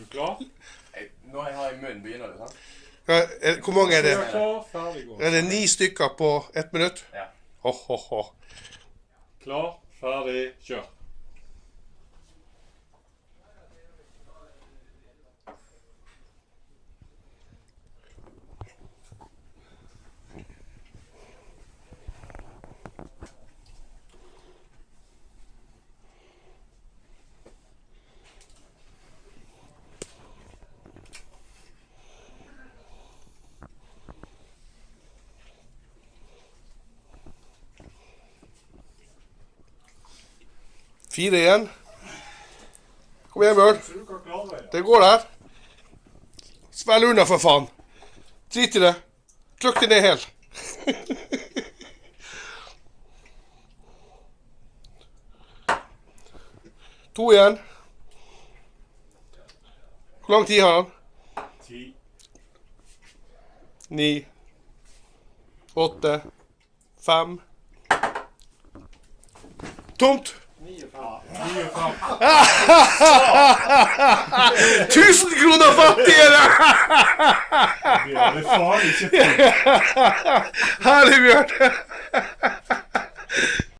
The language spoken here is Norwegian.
Klar? Nå jeg har i munnen, begynner det, sant? Hvor mange er det? Klar, ferdig, gå. Er det 9 stykker på 1 minutt? Ja. Klar, ferdig, kjør. Fire igjen. Kom igjen, Bjørn. Så du kan klare det. Det går der. Svelg unna, for faen. Drit i det. Trykk det ned helt. To igjen. Hvor lang tid har han? 10. 9. 8. 5. Tomt. 9 og 5. 1000 kroner fattigere! Det er faen ikke til. Herlig, Bjørn.